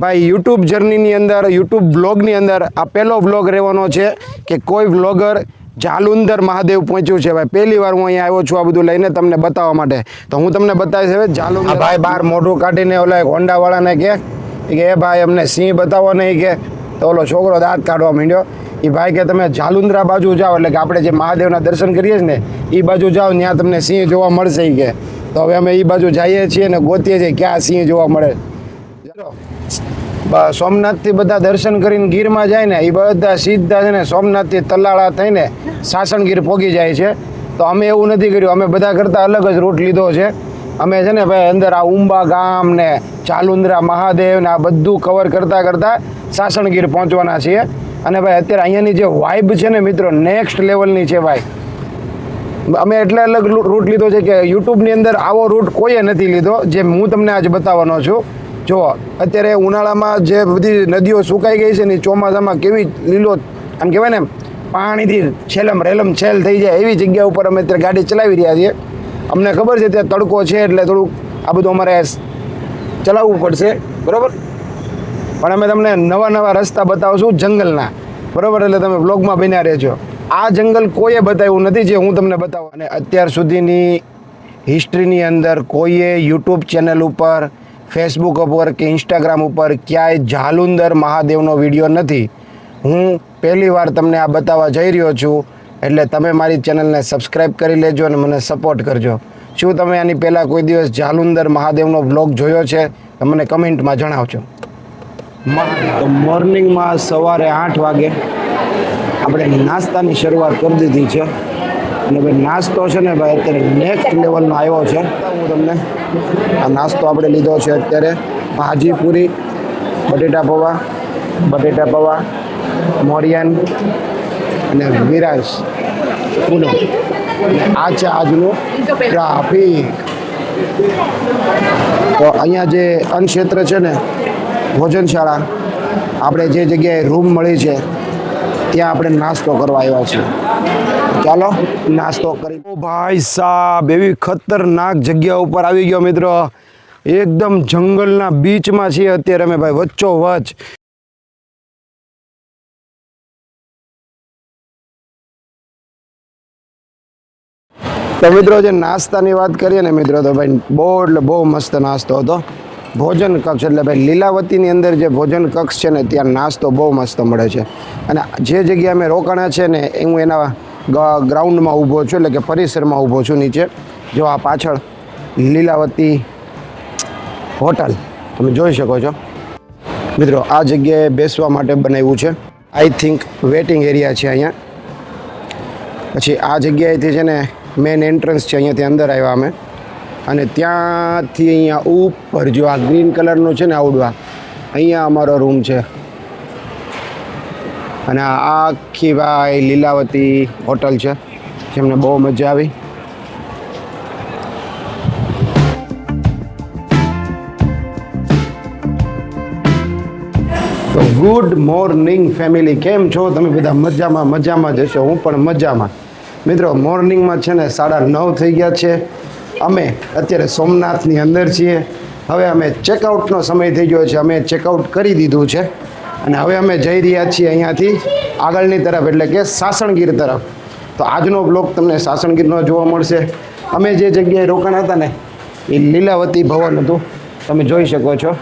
ભાઈ યુટ્યુબ જર્નીની અંદર, યુટ્યુબ બ્લોગની અંદર આ પહેલો બ્લોગ રહેવાનો છે કે કોઈ વ્લોગર જાલુંધર મહાદેવ પહોંચ્યું છે. ભાઈ પહેલી વાર હું અહીંયા આવ્યો છું આ બધું લઈને તમને બતાવવા માટે. તો હું તમને બતાવીશ હવે જાલુંધર. ભાઈ બહાર મોઢું કાઢીને ઓલા હોન્ડાવાળાને કે એ ભાઈ અમને સિંહ બતાવો નહીં કે, તો ઓલો છોકરો દાંત કાઢવા માંડ્યો. એ ભાઈ કે તમે જાલુંધરા બાજુ જાઓ, એટલે કે આપણે જે મહાદેવના દર્શન કરીએ છીએ ને એ બાજુ જાઓ, ત્યાં તમને સિંહ જોવા મળશે કે. તો હવે અમે એ બાજુ જઈએ છીએ ને ગોતીએ છીએ ક્યાં સિંહ જોવા મળે. સોમનાથથી બધા દર્શન કરીને ગીરમાં જાય ને એ બધા સીધા છે ને સોમનાથથી તલાળા થઈને સાસણગીર પહોંચી જાય છે. તો અમે એવું નથી કર્યું, અમે બધા કરતાં અલગ જ રૂટ લીધો છે. અમે છે ને ભાઈ અંદર આ ઉંબા ગામ ને જાલુંધરા મહાદેવ ને આ બધું કવર કરતાં કરતાં સાસણગીર પહોંચવાના છીએ. અને ભાઈ અત્યારે અહીંયાની જે વાઇબ છે ને મિત્રો, નેક્સ્ટ લેવલની છે ભાઈ. અમે એટલે અલગ રૂટ લીધો છે કે યુટ્યુબની અંદર આવો રૂટ કોઈએ નથી લીધો જે હું તમને આજે બતાવવાનો છું. જો અત્યારે ઉનાળામાં જે બધી નદીઓ સુકાઈ ગઈ છે ને, ચોમાસામાં કેવી લીલો આમ કહેવાય ને પાણીથી છેલમ રેલમ છેલ થઈ જાય એવી જગ્યા ઉપર અમે અત્યારે ગાડી ચલાવી રહ્યા છીએ. અમને ખબર છે ત્યાં તડકો છે એટલે થોડુંક આ બધું અમારે ચલાવવું પડશે, બરાબર. પણ અમે તમને નવા નવા રસ્તા બતાવશું જંગલના, બરાબર. એટલે તમે વ્લોગમાં બન્યા રહેજો. આ જંગલ કોઈએ બતાવ્યું નથી જે હું તમને બતાવું. અને અત્યાર સુધીની હિસ્ટ્રીની અંદર કોઈએ યુટ્યુબ ચેનલ ઉપર, ફેસબુક ઉપર કે ઇન્સ્ટાગ્રામ ઉપર ક્યાંય જાલુંધર મહાદેવનો વિડીયો નથી. હું પહેલી વાર તમને આ બતાવવા જઈ રહ્યો છું, એટલે તમે મારી ચેનલને સબસ્ક્રાઈબ કરી લેજો અને મને સપોર્ટ કરજો. શું તમે આની પહેલાં કોઈ દિવસ જાલુંધર મહાદેવનો વ્લોગ જોયો છે? તો મને કમેન્ટમાં જણાવજો. તો મોર્નિંગમાં સવારે 8 વાગે આપણે નાસ્તાની શરૂઆત કરી દીધી છે. અને ભાઈ નાસ્તો છે ને ભાઈ અત્યારે નેક્સ્ટ લેવલનો આવ્યો છે. હું તમને આ નાસ્તો આપણે લીધો છે અત્યારે. ભાજી પૂરી, બટેટા પૌવા, મોરિયાન અને વિરાજ પૂનો. આ છે આજનું ટ્રાફિક. તો અહીંયા જે અન્નક્ષેત્ર છે ને, ભોજનશાળા, આપણે જે જગ્યાએ રૂમ મળી છે ત્યાં આપણે નાસ્તો કરવા આવ્યા છીએ. ચાલો નાસ્તો કરી. ઓ ભાઈ સાહેબ, એવી ખતરનાક જગ્યા ઉપર આવી ગયો મિત્રો. એકદમ જંગલના બીચમાં છીએ અત્યારે અમે ભાઈ, વચ્ચો વચ્ચ. તો મિત્રો જે નાસ્તાની વાત કરીએ ને મિત્રો, તો ભાઈ બહુ એટલે બહુ મસ્ત નાસ્તો હતો. ભોજન કક્ષ એટલે ભાઈ લીલાવતીની અંદર જે ભોજન કક્ષ છે ને ત્યાં નાસ્તો બહુ મસ્ત મળે છે. અને જે જગ્યાએ અમે રોકાણા છે ને હું એના ગ્રાઉન્ડમાં ઊભો છું, એટલે કે પરિસરમાં ઊભો છું નીચે. જો આ પાછળ લીલાવતી હોટલ તમે જોઈ શકો છો મિત્રો. આ જગ્યાએ બેસવા માટે બનાવ્યું છે. આઈ થિંક વેટિંગ એરિયા છે અહીંયા. પછી આ જગ્યાએથી છે ને મેઇન એન્ટ્રન્સ છે, અહીંયાથી અંદર આવ્યા અમે. અને ત્યાંથી અહીંયા ઉપર જો આ ગ્રીન કલરનું છે ને આવડવા, અહીંયા અમારો રૂમ છે. અને આ આખી ભાઈ લીલાવતી હોટલ છે, જેમને બહુ મજા આવી. તો ગુડ મોર્નિંગ ફેમિલી, કેમ છો તમે બધા? મજામાં જ હશો. હું પણ મજામાં. મિત્રો મોર્નિંગમાં છે ને 9:30 થઈ ગયા છે. અમે અત્યારે સોમનાથની અંદર છીએ. હવે અમે ચેકઆઉટનો સમય થઈ ગયો છે. અમે ચેકઆઉટ કરી દીધું છે અને હવે અમે જઈ રહ્યા છીએ અહીંયાથી આગળની તરફ, એટલે કે સાસણગીર તરફ. તો આજનો બ્લોગ તમને સાસણગીરનો જોવા મળશે. અમે જે જગ્યાએ રોકાણ હતા ને એ લીલાવતી ભવન હતું, તમે જોઈ શકો છો.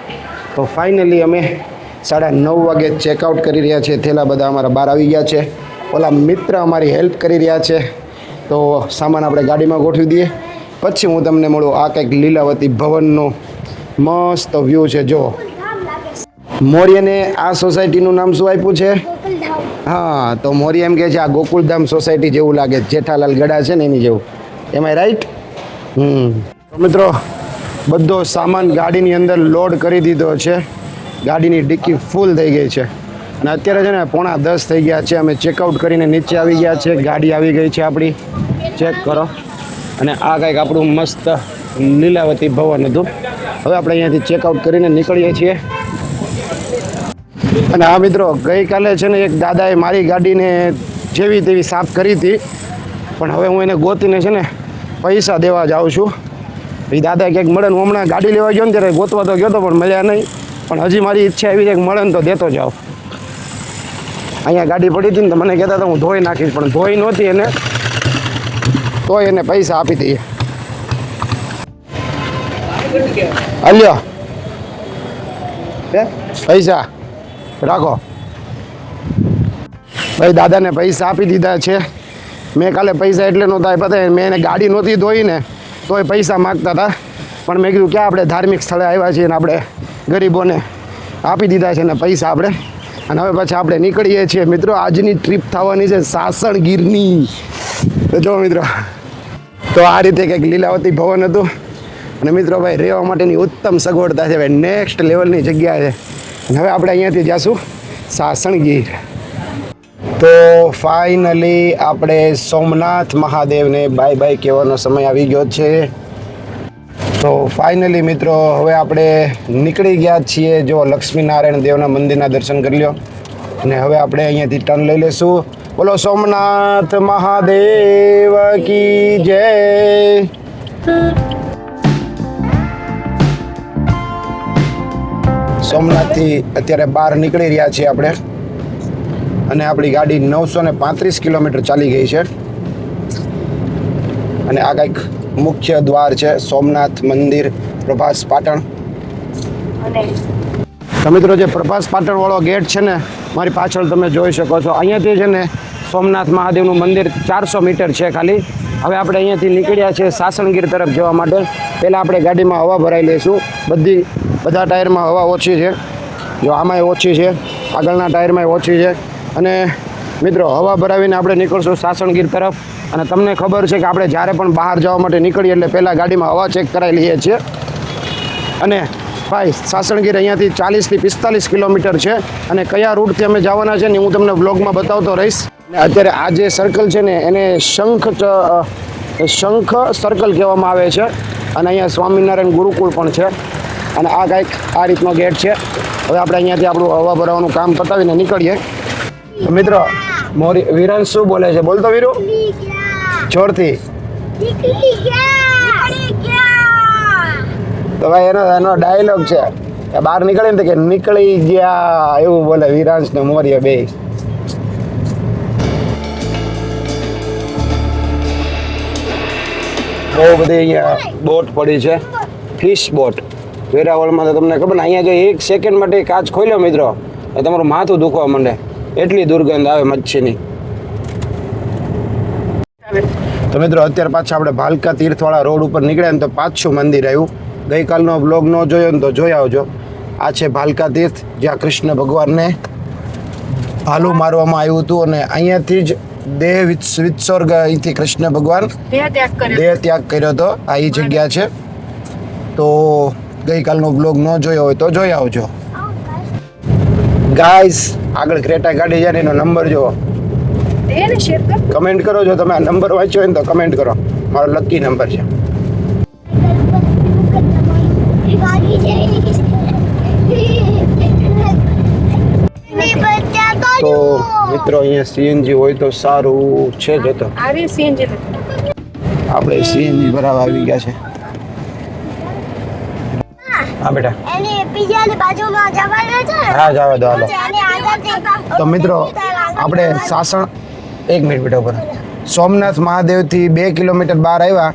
તો ફાઇનલી અમે 9:30 વાગે ચેકઆઉટ કરી રહ્યા છીએ. થેલા બધા અમારા બહાર આવી ગયા છે. ઓલા મિત્ર અમારી હેલ્પ કરી રહ્યા છે. તો સામાન આપણે ગાડીમાં ગોઠવી દઈએ, પછી હું તમને મળું. આ કંઈક લીલાવતી ભવનનો મસ્ત વ્યૂ છે. જો મોરિયાને આ સોસાયટીનું નામ શું આપ્યું છે? હા, તો મોરિયા એમ કહે છે આ ગોકુલધામ સોસાયટી જેવું લાગે, જેઠાલાલ ગડા છે ને એની જેવું. એમાં રાઈટ? તો મિત્રો બધો સામાન ગાડીની અંદર લોડ કરી દીધો છે. ગાડીની ડિક્કી ફૂલ થઈ ગઈ છે. અને અત્યારે છે ને 9:45 થઈ ગયા છે. અમે ચેકઆઉટ કરીને નીચે આવી ગયા છે. ગાડી આવી ગઈ છે આપણી, ચેક કરો. અને આ કંઈક આપણું મસ્ત લીલાવતી ભવન હતું. હવે આપણે અહીંયાથી ચેકઆઉટ કરીને નીકળીએ છીએ. અને આ મિત્રો ગઈકાલે છે ને એક દાદાએ મારી ગાડીને જેવી તેવી સાફ કરી હતી, પણ હવે હું એને ગોતીને છે ને પૈસા દેવા જાઉં છું. એ દાદા ક્યાંક મળે ને, હું હમણાં ગાડી લેવા ગયો ને ત્યારે ગોતવા તો ગયો હતો પણ મળ્યા નહીં. પણ હજી મારી ઈચ્છા એવી છે કે મળે ને તો દેતો જાઓ. અહીંયા ગાડી પડી હતી ને તો મને કહેતા હતા હું ધોઈ નાખીશ, પણ ધોઈ નહોતી એને, તોય એને પૈસા આપી દઈએ. હાલ્યો પૈસા રાખો ભાઈ. દાદાને પૈસા આપી દીધા છે. મેં કાલે પૈસા એટલે નહોતા આપ્યા, મેં એને ગાડી નહોતી ધોઈ ને તોય પૈસા માગતા હતા. પણ મેં કીધું ક્યાં આપણે ધાર્મિક સ્થળે આવ્યા છીએ ને આપણે ગરીબોને આપી દીધા છે ને પૈસા આપણે. અને હવે પછી આપણે નીકળીએ છીએ મિત્રો. આજની ટ્રીપ થવાની છે સાસણ ગીરની. તો જો મિત્રો, તો આ રીતે કંઈક લીલાવતી ભવન હતું. અને મિત્રો ભાઈ રહેવા માટેની ઉત્તમ સગવડતા છે ભાઈ, નેક્સ્ટ લેવલની જગ્યા છે. અને હવે આપણે અહીંયાથી જઈશું સાસણ ગીર. તો ફાઇનલી આપણે સોમનાથ મહાદેવને બાય બાય કહેવાનો સમય આવી ગયો છે. તો ફાઇનલી મિત્રો હવે આપણે નીકળી ગયા છીએ. જો લક્ષ્મીનારાયણ દેવના મંદિરના દર્શન કરી લ્યો. અને હવે આપણે અહીંયાથી ટર્ન લઈ લઈશું. બોલો સોમનાથ મહાદેવ કી જય. સોમનાથથી અત્યારે બહાર નીકળી રહ્યા છીએ આપણે. અને આપણી ગાડી 935 કિલોમીટર ચાલી ગઈ છે. અને આ કંઈક મુખ્ય દ્વાર છે, સોમનાથ મંદિર પ્રભાસ પાટણ. તો મિત્રો જે પ્રભાસ પાટણ વાળો ગેટ છે ને, મારી પાછળ તમે જોઈ શકો છો. અહીંયાથી છે ને સોમનાથ મહાદેવનું મંદિર 400 મીટર છે ખાલી. હવે આપણે અહીંયાથી નીકળ્યા છે સાસણગીર તરફ જવા માટે. પહેલાં આપણે ગાડીમાં હવા ભરાઈ લઈશું. બધા ટાયરમાં હવા ઓછી છે. જો આમાંય ઓછી છે, આગળના ટાયરમાં ઓછી છે. અને મિત્રો હવા ભરાવીને આપણે નીકળશું સાસણગીર તરફ. અને તમને ખબર છે કે આપણે જ્યારે પણ બહાર જવા માટે નીકળીએ એટલે પહેલાં ગાડીમાં હવા ચેક કરાવી લઈએ છીએ. અને ભાઈ સાસણગીર અહીંયાથી 40 થી 45 કિલોમીટર છે. અને કયા રૂટથી અમે જવાના છે ને હું તમને બ્લોગમાં બતાવતો રહીશ. અને અત્યારે આ જે સર્કલ છે ને એને શંખ સર્કલ કહેવામાં આવે છે. અને અહીંયા સ્વામિનારાયણ ગુરુકુળ પણ છે. અને આ કંઈક આ રીતનો ગેટ છે. હવે આપણે અહીંયાથી આપણું હવા ભરાવાનું કામ પતાવીને નીકળીએ. મિત્રો વિરાન શું બોલે છે? બોલતો વીરુ જોરથી. તો ભાઈ એનો ડાયલોગ છે, બહાર નીકળે ને કે નીકળી ગયા એવું બોલે વિરાંશ ને મોર્ય બે. બહુ બધી અહીંયા બોટ પડી છે, ફિશ બોટ. વેરાવળમાં તો તમને ખબર ને, અહીંયા જો 1 સેકન્ડ માટે કાચ ખોલ્યો મિત્રો એ તમારું માથું દુખવા માંડે, એટલી દુર્ગંધ આવે મચ્છીની. તો મિત્રો અત્યારે પાછા આપણે ભાલકા તીર્થવાળા રોડ ઉપર નીકળ્યા ને તો પાછું મંદિર આવ્યું. ગઈકાલનો બ્લોગ ન જોયો ને તો જોઈ આવજો. આ છે ભાલકા તીર્થ, જ્યાં કૃષ્ણ ભગવાનને ભાલું મારવામાં આવ્યું હતું. અને અહીંયાથી જ દેહ વિત્સર્ગ, અહીંથી કૃષ્ણ ભગવાન દેહ ત્યાગ કર્યો હતો. આ એ જગ્યા છે. તો ગઈકાલનો બ્લોગ ન જોયો હોય તો જોઈ આવજો. ગાઈસ આગળ ક્રેટા ગાડી જાય ને એનો નંબર જુઓ, કમેન્ટ કરો. જો તમે આ નંબર વાંચ્યો હોય ને તો કમેન્ટ કરો. મારો લકી નંબર છે. તો મિત્રો અહીંયા સીએનજી હોય તો સારું છે. જ તો આપણે સીએનજી ભરાવા આવી ગયા છે. હા બેટા, હા જવા દો હાલો. તો મિત્રો આપણે સાસણ 1 મિનિટ બેટા ઉપર સોમનાથ મહાદેવથી 2 કિલોમીટર બહાર આવ્યા.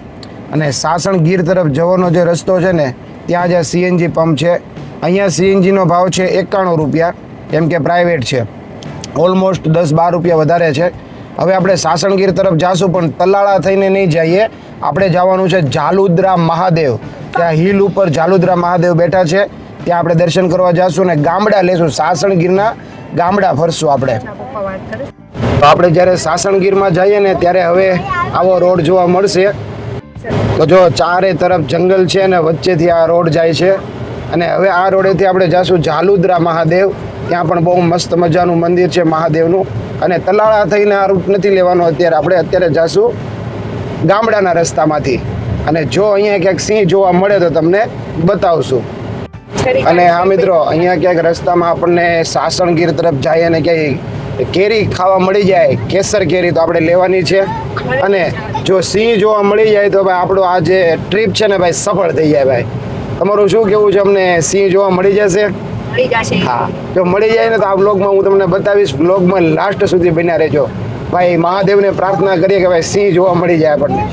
અને સાસણ ગીર તરફ જવાનો જે રસ્તો છે ને ત્યાં જે સીએનજી પંપ છે, અહીંયા સીએનજીનો ભાવ છે 91 રૂપિયા, કેમ કે પ્રાઇવેટ છે. ઓલમોસ્ટ 10-12 રૂપિયા વધારે છે. હવે આપણે સાસણગીર તરફ જાશું, પણ તલાળા થઈને નહીં જઈએ. આપણે જવાનું છે ઝાલુદ્રા મહાદેવ. ત્યાં હિલ ઉપર ઝાલુદ્રા મહાદેવ બેઠા છે, ત્યાં આપણે દર્શન કરવા જઈશું ને ગામડા લેશું. સાસણગીરના ગામડા ફરશું આપણે. તો આપણે જ્યારે સાસણગીરમાં જઈએ ને ત્યારે હવે આવો રોડ જોવા મળશે. તો જો ચારે તરફ જંગલ છે ને વચ્ચેથી આ રોડ જાય છે. અને હવે આ રોડેથી આપણે જઈશું ઝાલુદ્રા મહાદેવ. ત્યાં પણ બહુ મસ્ત મજાનું મંદિર છે મહાદેવનું. અને તલાળા થઈને આ રૂટ નથી લેવાનો અત્યારે. અત્યારે જઈશું ગામડાના રસ્તામાંથી. અને જો અહીંયા ક્યાંક સિંહ જોવા મળે તો તમને બતાવશું. અને હા મિત્રો, અહીંયા ક્યાંક રસ્તામાં આપણને સાસણગીર તરફ જાય અને ક્યાંય કેરી ખાવા મળી જાય, કેસર કેરી, તો આપણે લેવાની છે. અને જો સિંહ જોવા મળી જાય તો ભાઈ આપણો આ જે ટ્રીપ છે ને ભાઈ સફળ થઈ જાય. ભાઈ તમારું શું કેવું છે? અમને સિંહ જોવા મળી જશે? મળી જશે. હા, જો મળી જાય ને તો આ બ્લોગમાં હું તમને બતાવીશ. બ્લોગમાં લાસ્ટ સુધી બન્યા રહેજો. ભાઈ મહાદેવને પ્રાર્થના કરીએ કે ભાઈ સિંહ જોવા મળી જાય આપણને.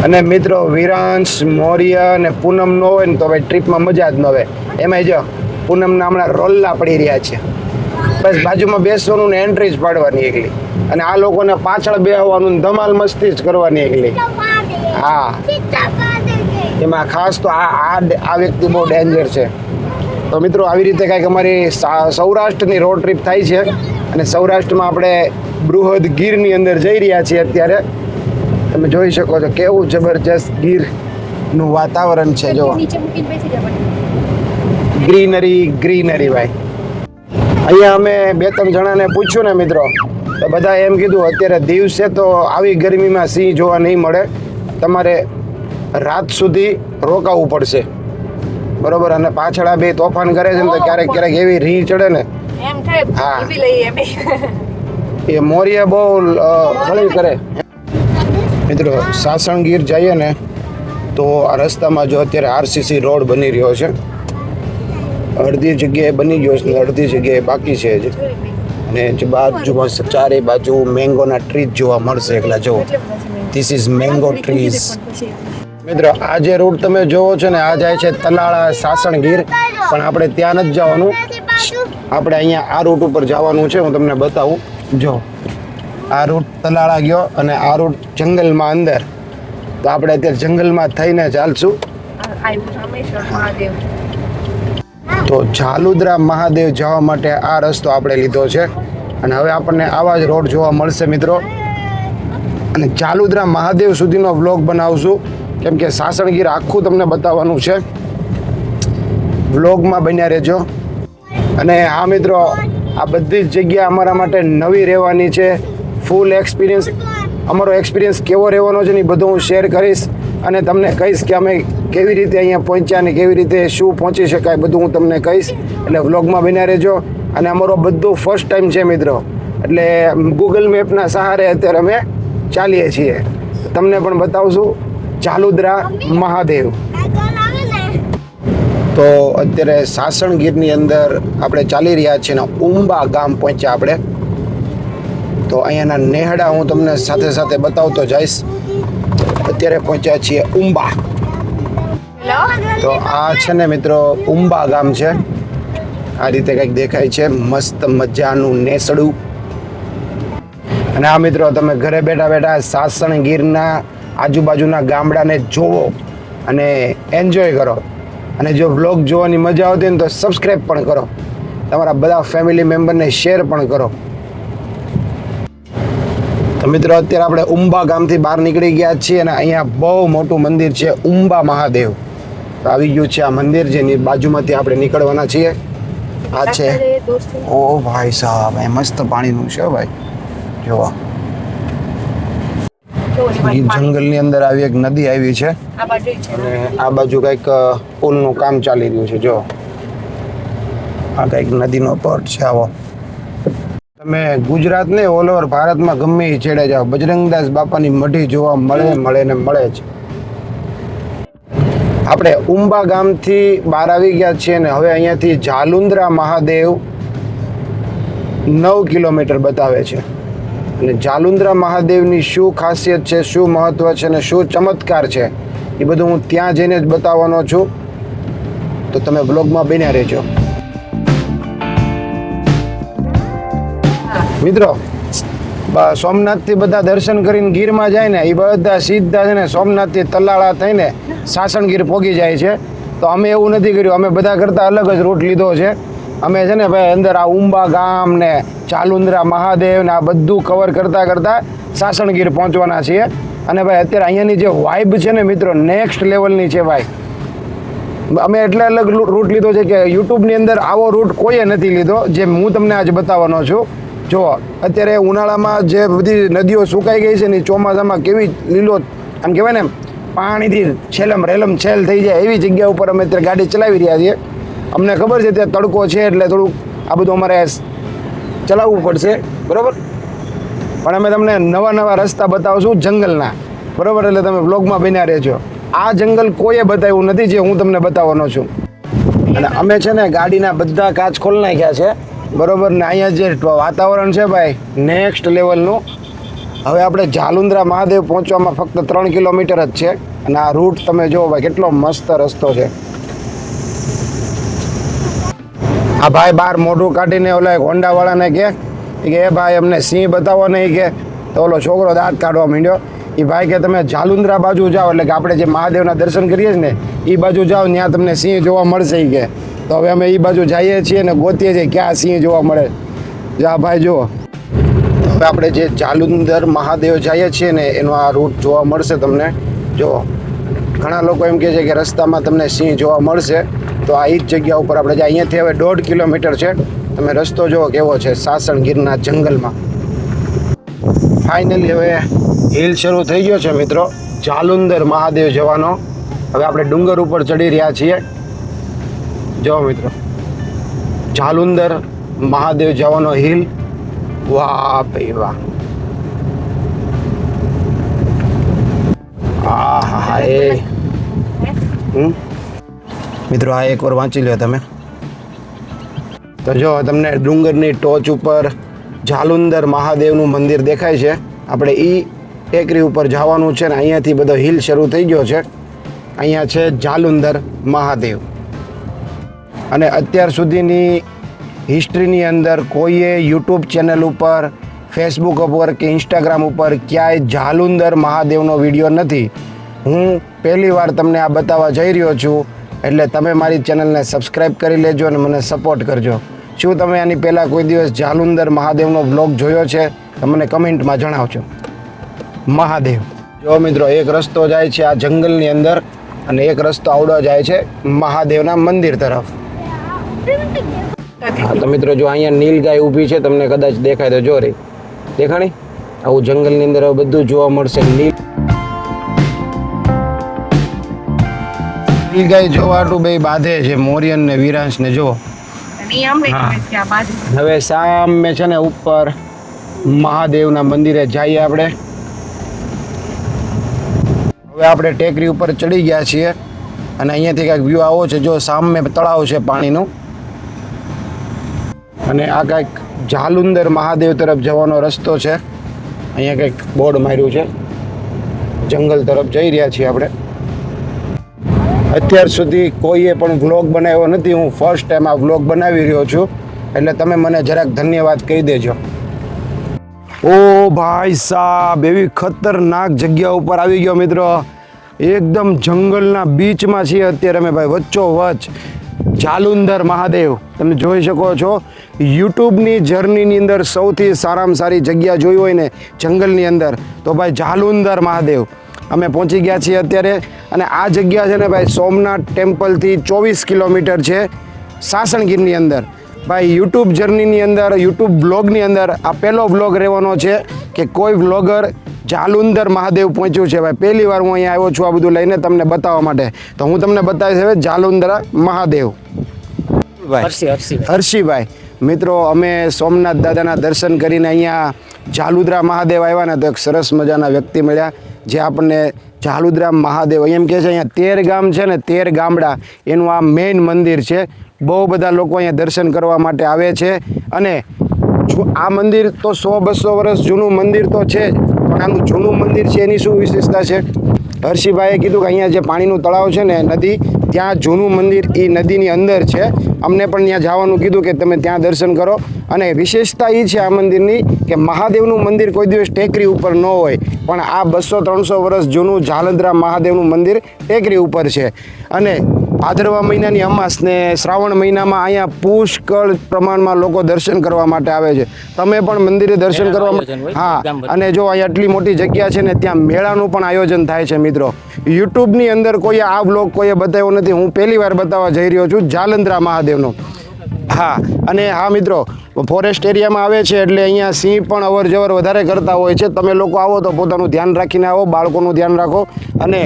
અને મિત્રો વિરાંશ, મૌર્ય અને પૂનમ નો હોય ને તો ભાઈ ટ્રીપમાં મજા જ ન આવે. એમાંય જો પૂનમના હમણાં રોલ્લા પડી રહ્યા છે. બસ બાજુમાં બેસવાનું ને એન્ટ્રી જ પાડવાની એકલી, અને આ લોકોને પાછળ બેસવાનું ધમાલ મસ્તી જ કરવાની એકલી. હા, એમાં ખાસ તો આ વ્યક્તિ બહુ ડેન્જર છે. તો મિત્રો આવી રીતે કાંઈક અમારી સૌરાષ્ટ્રની રોડ ટ્રીપ થાય છે, અને સૌરાષ્ટ્રમાં આપણે બૃહદ ગીરની અંદર જઈ રહ્યા છીએ અત્યારે. તમે જોઈ શકો છો કેવું જબરજસ્ત ગીરનું વાતાવરણ છે. જો નીચે મૂકીને બેસી જવાનું. ગ્રીનરી ભાઈ. અહીંયા અમે 2-3 જણાને પૂછ્યું ને મિત્રો, તો બધા એમ કીધું અત્યારે દિવસે તો આવી ગરમીમાં સિંહ જોવા નહીં મળે, તમારે રાત સુધી રોકાવું પડશે, બરોબર. અને પાછળ આ બે તોફાન કરે છે ને તો ક્યારેક ક્યારેક એવી રીહ ચડે ને. એમ થાય હા. ઊભી લઈએ અમે. એ મૌર્ય બહુ હળી કરે. મિત્રો સાસણગીર જઈએ ને તો આ રસ્તામાં જો અત્યારે આરસીસી રોડ બની રહ્યો છે. અડધી જગ્યાએ બની ગયો છે, અડધી જગ્યાએ બાકી છે હજી. અને જે બાજુમાં ચારે બાજુ મેંગોના ટ્રીઝ જોવા મળશે. એકલા જો ધીસ ઇઝ મેંગો ટ્રીઝ. મિત્રો આ જે રૂટ તમે જોવો છો ને, આ જાય છે તલાળા સાસણગીર, પણ આપણે ત્યાં નથી જવાનું. આપણે અહીંયા આ રૂટ ઉપર જવાનું છે. હું તમને બતાવું. જો આ રૂટ તલાળા ગયો અને આ રૂટ જંગલમાં અંદર. તો આપણે અત્યારે જંગલમાં થઈને ચાલશું. રામેશ્વર મહાદેવ. તો ઝાલુદ્રા મહાદેવ જવા માટે આ રસ્તો આપણે લીધો છે, અને હવે આપણને આવા જ રોડ જોવા મળશે મિત્રો. અને ઝાલુદ્રા મહાદેવ સુધીનો વ્લોગ બનાવશું, કેમ કે સાસણગીર આખું તમને બતાવવાનું છે. વ્લોગમાં બન્યા રહેજો. અને હા મિત્રો, આ બધી જ જગ્યા અમારા માટે નવી રહેવાની છે. ફૂલ એક્સપિરિયન્સ, અમારો એક્સપિરિયન્સ કેવો રહેવાનો છે ને એ બધું હું શેર કરીશ, અને તમને કહીશ કે અમે કેવી રીતે અહીંયા પહોંચ્યા ને કેવી રીતે શું પહોંચી શકાય, બધું હું તમને કહીશ. એટલે વ્લોગમાં બન્યા રહેજો. અને અમારો બધું ફર્સ્ટ ટાઈમ છે મિત્રો, એટલે ગૂગલ મેપના સહારે અત્યારે અમે ચાલીએ છીએ. તમને પણ બતાવશું ઝાલુદ્રા મહાદેવ. તો અત્યારે સાસણગીરની અંદર આપણે ચાલી રહ્યા છીએ ને ઉંબા ગામ પહોંચ્યા આપણે. તો અહીંયાના નેહડા હું તમને સાથે સાથે બતાવતો જઈશ. અત્યારે પહોંચ્યા છીએ ઉંબા. તો આ છે ને મિત્રો ઉંબા ગામ છે. આ રીતે કંઈક દેખાય છે, મસ્ત મજાનું નેસડું. અને આ મિત્રો તમે ઘરે બેઠા બેઠા સાસણગીરના આજુબાજુના ગામડાને જોવો અને એન્જોય કરો. અને જો વ્લોગ જોવાની મજા આવતી ને તો સબસ્ક્રાઈબ પણ કરો, તમારા બધા ફેમિલી મેમ્બરને શેર પણ કરો. તો મિત્રો અત્યારે આપણે ઉંબા ગામથી બહાર નીકળી ગયા છીએ, અને અહીંયા બહુ મોટું મંદિર છે ઉંબા મહાદેવ. તો આવી ગયું છે આ મંદિર, જેની બાજુમાંથી આપણે નીકળવાના છીએ. આ છે, ઓ ભાઈ સાહેબ, એ મસ્ત પાણીનું છે ભાઈ. જોવા જંગલની અંદર આવી એક નદી આવી છે, અને આ બાજુ કંઈક પુલનું કામ ચાલી રહ્યું છે. જો આ કંઈક નદીનો પટ છે. આવો તમે ગુજરાત ને ઓલ ઓવર ભારતમાં ગમે એ છેડે જાઓ, બજરંગદાસ બાપાની મઢી જોવા મળે ને મળે જ. આપણે ઉંબા ગામથી બહાર આવી ગયા છીએ ને હવે અહીંયાથી ઝાલુદ્રા મહાદેવ 9 કિલોમીટર બતાવે છે. અને ઝાલુદ્રા મહાદેવની શું ખાસિયત છે, શું મહત્વ છે અને શું ચમત્કાર છે, એ બધું હું ત્યાં જઈને જ બતાવવાનો છું. તો તમે બ્લોગમાં બન્યા રહેજો મિત્રો. સોમનાથથી બધા દર્શન કરીને ગીરમાં જાય ને એ બધા સીધા છે ને સોમનાથથી તલાળા થઈને સાસણગીર પહોંચી જાય છે. તો અમે એવું નથી કર્યું, અમે બધા કરતાં અલગ જ રૂટ લીધો છે. અમે છે ને ભાઈ અંદર આ ઉંબા ગામ ને ઝાલુદ્રા મહાદેવ ને આ બધું કવર કરતાં કરતાં સાસણગીર પહોંચવાના છીએ. અને ભાઈ અત્યારે અહીંયાની જે વાઇબ છે ને મિત્રો, નેક્સ્ટ લેવલની છે ભાઈ. અમે એટલે અલગ રૂટ લીધો છે કે યુટ્યુબની અંદર આવો રૂટ કોઈએ નથી લીધો, જે હું તમને આજે બતાવવાનો છું. જો અત્યારે ઉનાળામાં જે બધી નદીઓ સુકાઈ ગઈ છે ને, ચોમાસામાં કેવી લીલો આમ કહેવાય ને પાણીથી છેલમ રેલમ છેલ થઈ જાય એવી જગ્યા ઉપર અમે અત્યારે ગાડી ચલાવી રહ્યા છીએ. અમને ખબર છે ત્યાં તડકો છે એટલે થોડુંક આ બધું અમારે ચલાવવું પડશે, બરાબર. પણ અમે તમને નવા નવા રસ્તા બતાવશું જંગલના, બરાબર. એટલે તમે વ્લોગમાં બન્યા રહેજો. આ જંગલ કોઈએ બતાવ્યું નથી જે હું તમને બતાવવાનો છું. અને અમે છે ને ગાડીના બધા કાચ ખોલી નાખ્યા છે બરોબર ને અહીંયા જે વાતાવરણ છે ભાઈ નેક્સ્ટ લેવલનું. હવે આપણે જાલુંદ્રા મહાદેવ પહોંચવામાં ફક્ત 3 કિલોમીટર જ છે અને આ રૂટ તમે જુઓ ભાઈ કેટલો મસ્ત રસ્તો છે. આ ભાઈ બહાર મોઢું કાઢીને ઓલા હોન્ડાવાળાને કે એ ભાઈ અમને સિંહ બતાવો નહીં કે તો ઓલો છોકરો દાંત કાઢવા માંડ્યો. એ ભાઈ કે તમે જાલુંદ્રા બાજુ જાઓ એટલે કે આપણે જે મહાદેવના દર્શન કરીએ છીએ ને એ બાજુ જાઓ ત્યાં તમને સિંહ જોવા મળશે એ કે. તો હવે અમે એ બાજુ જઈએ છીએ ને ગોતીએ છીએ ક્યાં સિંહ જોવા મળે. જા ભાઈ જુઓ હવે આપણે જે જાલુંધર મહાદેવ જઈએ છીએ ને એનો આ રૂટ જોવા મળશે તમને. જો ઘણા લોકો એમ કહે છે કે રસ્તામાં તમને સિંહ જોવા મળશે તો આ જ જગ્યા ઉપર આપણે જાય. અહીંયાથી હવે 1.5 કિલોમીટર છે. તમે રસ્તો જુઓ કેવો છે સાસણ ગીરના જંગલમાં. ફાઇનલી હવે હિલ શરૂ થઈ ગયો છે મિત્રો જાલુંધર મહાદેવ જવાનો. હવે આપણે ડુંગર ઉપર ચડી રહ્યા છીએ. જો મિત્રો જાલુંધર મહાદેવ જવાનો હિલ. વાહ ભાઈ વાહ. આહા એ મિત્રો આ એકવાર વાંચી લ્યો તમે. તો જો તમને ડુંગરની ટોચ ઉપર જાલુંધર મહાદેવનું મંદિર દેખાય છે. આપણે એ ટેકરી ઉપર જવાનું છે ને અહીંયાથી બધો હિલ શરૂ થઈ ગયો છે. અહીંયા છે જાલુંધર મહાદેવ. અને અત્યાર સુધીની હિસ્ટ્રીની અંદર કોઈએ યુટ્યુબ ચેનલ ઉપર ફેસબુક ઉપર કે ઇન્સ્ટાગ્રામ ઉપર ક્યાંય જાલુંધર મહાદેવનો વિડીયો નથી. હું પહેલી વાર તમને આ બતાવવા જઈ રહ્યો છું એટલે તમે મારી ચેનલને સબસ્ક્રાઈબ કરી લેજો અને મને સપોર્ટ કરજો. શું તમે આની પહેલાં કોઈ દિવસ જાલુંધર મહાદેવનો વ્લોગ જોયો છે તો મને કમેન્ટમાં જણાવજો. મહાદેવ જો મિત્રો એક રસ્તો જાય છે આ જંગલની અંદર અને એક રસ્તો આવડો જાય છે મહાદેવના મંદિર તરફ. હા તો મિત્રો જો અહીંયા નીલગાય ઊભી છે તમને કદાચ દેખાય તો જો રહી દેખાણી. આવું જંગલની અંદર બધું જોવા મળશે. નીલગાય જોવાટું બે બાંધે છે મોરિયન ને વિરાંશ ને જો. હવે સામે છે ને ઉપર મહાદેવના મંદિરે જઈએ આપણે. હવે આપણે ટેકરી ઉપર ચડી ગયા છીએ અને અહીંયાથી કાંઈક વ્યૂ આવો છે. જો સામે તળાવ છે પાણીનું અને આ કાંઈક જાલુંધર મહાદેવ તરફ જવાનો રસ્તો છે. અહીંયા કંઈક બોર્ડ માર્યું છે. જંગલ તરફ જઈ રહ્યા છીએ આપણે. અત્યાર સુધી કોઈએ પણ વ્લોગ બનાવ્યો નથી. હું ફર્સ્ટ ટાઈમ આ વ્લોગ બનાવી રહ્યો છું એટલે તમે મને જરાક ધન્યવાદ કહી દેજો. ઓ ભાઈ સાહેબ એવી ખતરનાક જગ્યા ઉપર આવી ગયો મિત્રો. એકદમ જંગલના બીચમાં છીએ અત્યારે અમે ભાઈ વચ્ચોવચ્ચ. જાલુંધર મહાદેવ તમે જોઈ શકો છો. યુટ્યુબની જર્નીની અંદર સૌથી સારામાં સારી જગ્યા જોઈ હોય ને જંગલની અંદર તો ભાઈ જાલુંધર મહાદેવ અમે પહોંચી ગયા છીએ અત્યારે. અને આ જગ્યા છે ને ભાઈ સોમનાથ ટેમ્પલથી 24 કિલોમીટર છે સાસણગીરની અંદર. ભાઈ યુટ્યુબ જર્નીની અંદર યુટ્યુબ બ્લોગની અંદર આ પહેલો બ્લોગ રહેવાનો છે કે કોઈ વ્લોગર જાલુંધર મહાદેવ પહોંચ્યું છે. ભાઈ પહેલી વાર હું અહીંયા આવ્યો છું આ બધું લઈને તમને બતાવવા માટે. તો હું તમને બતાવીશ હવે જાલુંધર મહાદેવ. હર્ષિભાઈ મિત્રો અમે સોમનાથ દાદાના દર્શન કરીને અહીંયા જાલુંધરા મહાદેવ આવ્યા ને તો એક સરસ મજાના વ્યક્તિ મળ્યા જે આપણને જાલુંધરા મહાદેવ એમ કહે છે અહીંયા 13 ગામ છે ને 13 ગામડા એનું આ મેઇન મંદિર છે. બહુ બધા લોકો અહીંયા દર્શન કરવા માટે આવે છે અને આ મંદિર તો 100-200 વર્ષ જૂનું મંદિર તો છે જ પણ આનું જૂનું મંદિર છે એની શું વિશેષતા છે. હર્ષિભાઈએ કીધું કે અહીંયા જે પાણીનું તળાવ છે ને નદી ત્યાં જૂનું મંદિર એ નદીની અંદર છે. અમને પણ ત્યાં જવાનું કીધું કે તમે ત્યાં દર્શન કરો. અને વિશેષતા એ છે આ મંદિરની કે મહાદેવનું મંદિર કોઈ દિવસ ટેકરી ઉપર ન હોય પણ આ 200-300 વર્ષ જૂનું જાલુંધરા મહાદેવનું મંદિર ટેકરી ઉપર છે. અને ભાદરવા મહિનાની અમાસ ને શ્રાવણ મહિનામાં અહીંયા પુષ્કળ પ્રમાણમાં લોકો દર્શન કરવા માટે આવે છે. તમે પણ મંદિરે દર્શન કરવા માટે હા. અને જો અહીંયા આટલી મોટી જગ્યા છે ને ત્યાં મેળાનું પણ આયોજન થાય છે મિત્રો. યુટ્યુબની અંદર કોઈએ આ વ્લોગ કોઈએ બતાવ્યો નથી. હું પહેલી વાર બતાવવા જઈ રહ્યો છું જાલુંધરા મહાદેવનો. હા અને હા મિત્રો ફોરેસ્ટ એરિયામાં આવે છે એટલે અહીંયા સિંહ પણ અવર જવર વધારે કરતા હોય છે. તમે લોકો આવો તો પોતાનું ધ્યાન રાખીને આવો. બાળકોનું ધ્યાન રાખો અને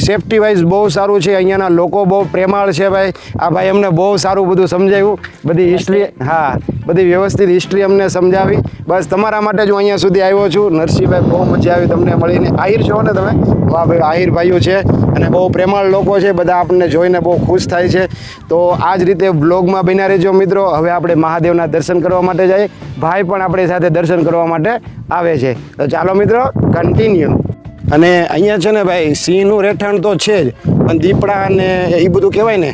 સેફટી વાઇઝ બહુ સારું છે. અહીંયાના લોકો બહુ પ્રેમાળ છે ભાઈ. આ ભાઈ અમને બહુ સારું બધું સમજાવ્યું, બધી હિસ્ટ્રી, હા બધી વ્યવસ્થિત હિસ્ટ્રી અમને સમજાવી. બસ તમારા માટે જ હું અહીંયા સુધી આવ્યો છું. નરસિંહભાઈ બહુ મજા આવી તમને મળીને. આહિર છો ને તમે? વાહ ભાઈ, આહિર ભાઈઓ છે અને બહુ પ્રેમાળ લોકો છે. બધા આપણને જોઈને બહુ ખુશ થાય છે. તો આ જ રીતે બ્લોગમાં બન્યા રહેજો મિત્રો. હવે આપણે મહાદેવના દર્શન કરવા માટે જઈએ. ભાઈ પણ આપણી સાથે દર્શન કરવા માટે આવે છે. તો ચાલો મિત્રો, કન્ટિન્યુ. અને અહીંયા છે ને ભાઈ, સિંહનું રહેઠાણ તો છે જ, પણ દીપડા ને એ બધું કહેવાય ને,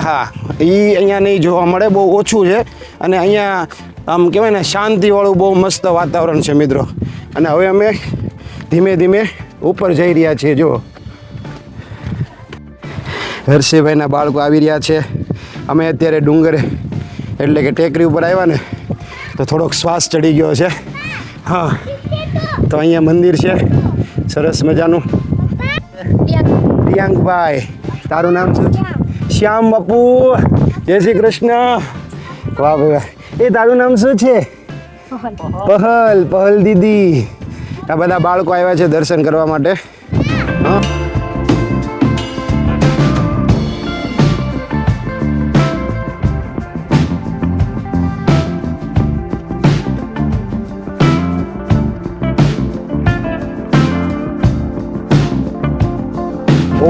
હા એ અહીંયા નહીં જોવા મળે, બહુ ઓછું છે. અને અહીંયા આમ કહેવાય ને શાંતિવાળું બહુ મસ્ત વાતાવરણ છે મિત્રો. અને હવે અમે ધીમે ધીમે ઉપર જઈ રહ્યા છીએ. જુઓ, હર્ષિભાઈના બાળકો આવી રહ્યા છે. અમે અત્યારે ડુંગર એટલે કે ટેકરી ઉપર આવ્યા ને તો થોડોક શ્વાસ ચડી ગયો છે. હા, તો અહીંયા મંદિર છે સરસ મજાનું. પ્રિયાંકભાઈ, તારું નામ શું? શ્યામ બાપુ, જય શ્રી કૃષ્ણ. વાહ ભાઈ, એ તારું નામ શું છે? પહલ દીદી. આ બધા બાળકો આવ્યા છે દર્શન કરવા માટે. હા,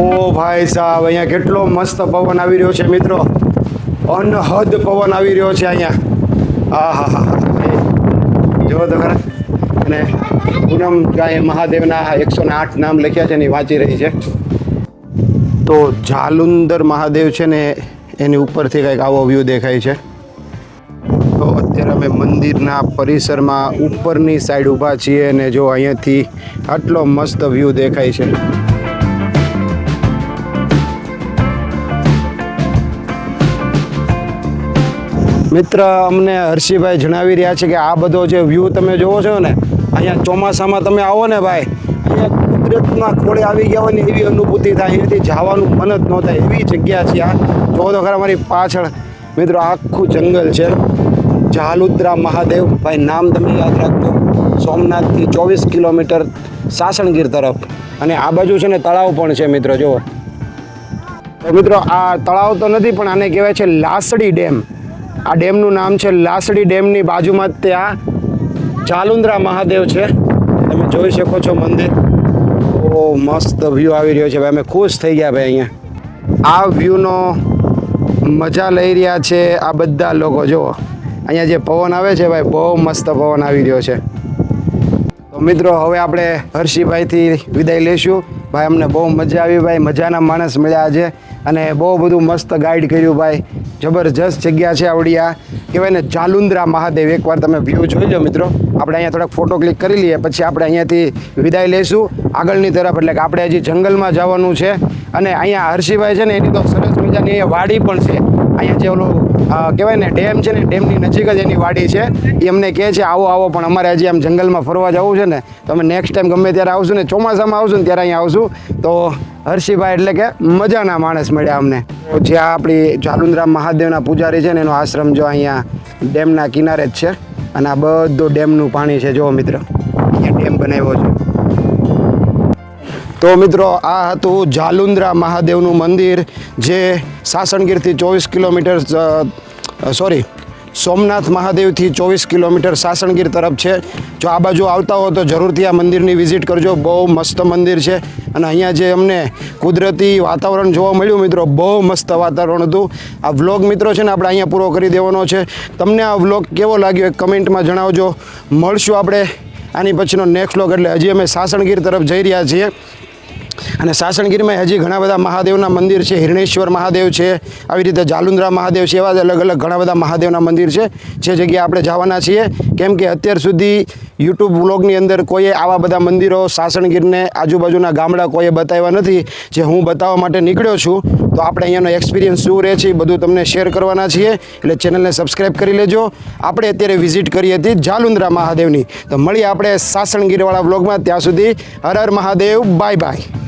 ઓ ભાઈ સાહેબ, અહીંયા કેટલો મસ્ત પવન આવી રહ્યો છે મિત્રો. અનહદ પવન આવી રહ્યો છે અહીંયા. હા હા હા, જુઓ તો ખરા. અને પૂનમ ગાય મહાદેવના 108 નામ લખ્યા છે ને એ વાંચી રહી છે. તો જાલુંધર મહાદેવ છે ને એની ઉપરથી કંઈક આવો વ્યૂ દેખાય છે. તો અત્યારે અમે મંદિરના પરિસરમાં ઉપરની સાઈડ ઊભા છીએ અને જો અહીંયાથી આટલો મસ્ત વ્યૂ દેખાય છે. મિત્ર, અમને હર્ષિભાઈ જણાવી રહ્યા છે કે આ બધો જે વ્યૂ તમે જોવો છો ને, અહીંયા ચોમાસામાં તમે આવો ને ભાઈ, અહીંયા કુદરતના ખોળે આવી ગયા હોય ને એવી અનુભૂતિ થાય. એનાથી જવાનું મન જ ન થાય એવી જગ્યા છે આ. જોવો તો ખરા મારી પાછળ મિત્રો, આખું જંગલ છે. જાલુદ્રા મહાદેવ ભાઈ, નામ તમે યાદ રાખજો. સોમનાથથી 24 કિલોમીટર સાસણગીર તરફ. અને આ બાજુ છે ને તળાવ પણ છે મિત્રો. જુઓ તો મિત્રો, આ તળાવ તો નથી પણ આને કહેવાય છે લાસડી ડેમ. આ ડેમનું નામ છે લાસડી. ડેમની બાજુમાં જ ત્યાં જાલુંદ્રા મહાદેવ છે. તમે જોઈ શકો છો મંદિર. ઓ મસ્ત વ્યૂ આવી રહ્યો છે ભાઈ. અમે ખુશ થઈ ગયા ભાઈ. અહીંયા આ વ્યૂનો મજા લઈ રહ્યા છે આ બધા લોકો. જુઓ અહીંયા જે પવન આવે છે ભાઈ, બહુ મસ્ત પવન આવી રહ્યો છે. તો મિત્રો, હવે આપણે હર્ષિભાઈથી વિદાય લઈશું. ભાઈ અમને બહુ મજા આવી ભાઈ. મજાના માણસ મળ્યા આજે અને બહુ બધું મસ્ત ગાઈડ કર્યું ભાઈ. જબરજસ્ત જગ્યા છે આવડી. આ કહેવાય ને જાલુંદ્રા મહાદેવ. એકવાર તમે વ્યૂ જોઈ લો મિત્રો. આપણે અહીંયા થોડાક ફોટો ક્લિક કરી લઈએ, પછી આપણે અહીંયાથી વિદાય લઈશું આગળની તરફ. એટલે કે આપણે હજી જંગલમાં જવાનું છે. અને અહીંયા હર્ષિભાઈ છે ને એની તો સરસ મજાની અહીંયા વાડી પણ છે. અહીંયા જે ઓલું કહેવાય ને ડેમ છે ને, ડેમની નજીક જ એની વાડી છે. એ અમને કહે છે આવો આવો, પણ અમારે હજી આમ જંગલમાં ફરવા જવું છે ને, તો અમે નેક્સ્ટ ટાઈમ ગમે ત્યારે આવશું ને, ચોમાસામાં આવશું ને ત્યારે અહીંયા આવશું. તો હર્ષિભાઈ એટલે કે મજાના માણસ મળ્યા અમને. જ્યાં આપણી જાલુંદ્રા મહાદેવના પૂજારી છે ને એનો આશ્રમ જો અહીંયા ડેમના કિનારે જ છે. અને આ બધું ડેમનું પાણી છે. જુઓ મિત્રો, અહીંયા ડેમ બનાવ્યો છે. તો મિત્રો, આ હતું જાલુંદ્રા મહાદેવનું મંદિર, જે સાસણગીરથી 24 કિલોમીટર સોમનાથ મહાદેવથી 24 કિલોમીટર સાસણગીર તરફ છે. જો આ બાજુ આવતા હો તો જરૂરથી આ મંદિરની વિઝિટ કરજો. બહુ મસ્ત મંદિર છે. અને અહીંયા જે અમને કુદરતી વાતાવરણ જોવા મળ્યું મિત્રો, બહુ મસ્ત વાતાવરણ હતું. આ વ્લોગ મિત્રો છે ને આપણે અહીંયા પૂરો કરી દેવાનો છે. તમને આ વ્લોગ કેવો લાગ્યો એક કમેન્ટમાં જણાવજો. મળશું આપણે આની પછીનો નેક્સ્ટ વ્લોગ. એટલે હજી અમે સાસણગીર તરફ જઈ રહ્યા છીએ. અને સાસણગીરમાં હજી ઘણા બધા મહાદેવના મંદિર છે. હિરણેશ્વર મહાદેવ છે, આવી રીતે જાલુંદ્રા મહાદેવ છે. એવા અલગ અલગ ઘણા બધા મહાદેવના મંદિર છે જે જગ્યાએ આપણે જવાના છીએ. કેમ કે અત્યાર સુધી યુટ્યુબ વ્લોગની અંદર કોઈએ આવા બધા મંદિરો સાસણગીરને આજુબાજુના ગામડા કોઈએ બતાવ્યા નથી, જે હું બતાવવા માટે નીકળ્યો છું. તો આપણે અહીંયાનો એક્સપિરિયન્સ શું રહે છે એ બધું તમને શેર કરવાના છીએ. એટલે ચેનલને સબસ્ક્રાઈબ કરી લેજો. આપણે અત્યારે વિઝિટ કરી હતી જાલુંદ્રા મહાદેવની. તો મળીએ આપણે સાસણગીરવાળા વ્લોગમાં. ત્યાં સુધી હર હર મહાદેવ. Bye by.